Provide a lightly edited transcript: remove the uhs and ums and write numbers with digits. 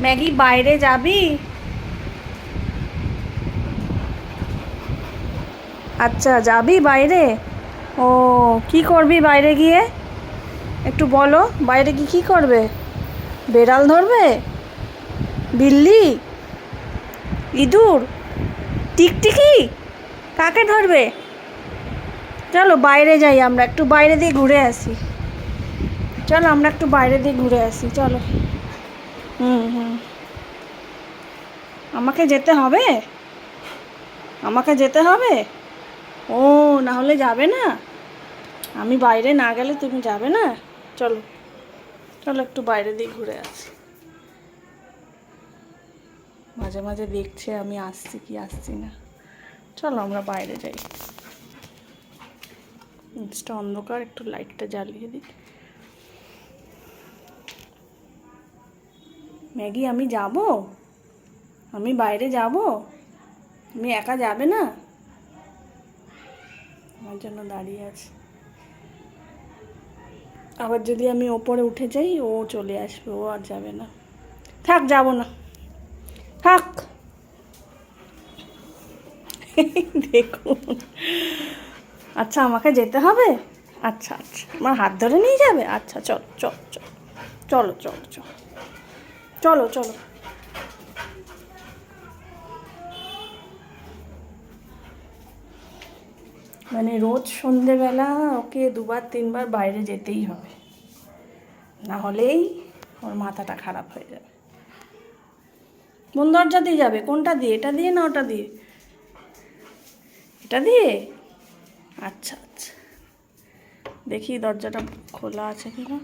Maggi বাইরে যাবি? আচ্ছা যাবি বাইরে? ও, কি করবি বাইরে গিয়ে একটু বলো। বাইরে গিয়ে কী করবে? বেড়াল ধরবে? বিল্লি? ইঁদুর? টিকটিকি? কাকে ধরবে? চলো বাইরে যাই, আমরা একটু বাইরে দিয়ে ঘুরে আসি। চলো আমরা একটু বাইরে দিয়ে ঘুরে আসি, চলো। হুম হুম। আমাকে যেতে হবে? আমাকে যেতে হবে? ও, না হলে যাবে না? আমি বাইরে না গেলে তুমি যাবে না? চলো, চলো একটু বাইরে দিয়ে ঘুরে আসি। মাঝে মাঝে দেখছে আমি আসছি কি আসছি না। চলো আমরা বাইরে যাই। নিচটা অন্ধকার, একটু লাইটটা জ্বালিয়ে দিই। ম্যাগি আমি যাব? আমি বাইরে যাব? তুমি একা যাবে না? আমার জন্য দাঁড়িয়ে আছে। আবার যদি আমি ওপরে উঠে যাই ও চলে আসবে, ও আর যাবে না। থাক, যাব না, থাক। দেখুন, আচ্ছা আমাকে যেতে হবে? আচ্ছা আচ্ছা, আমার হাত ধরে নিয়ে যাবে? আচ্ছা চলো চলো চলো চলো চলো চলো চলো চলো। মানে রোজ সন্ধেবেলা ওকে দুবার তিনবার বাইরে যেতেই হবে, না হলেই ওর মাথাটা খারাপ হয়ে যাবে। কোন দরজা দিয়ে যাবে? কোনটা দিয়ে? এটা দিয়ে না ওটা দিয়ে? এটা দিয়ে? আচ্ছা আচ্ছা, দেখি দরজাটা খোলা আছে কিনা।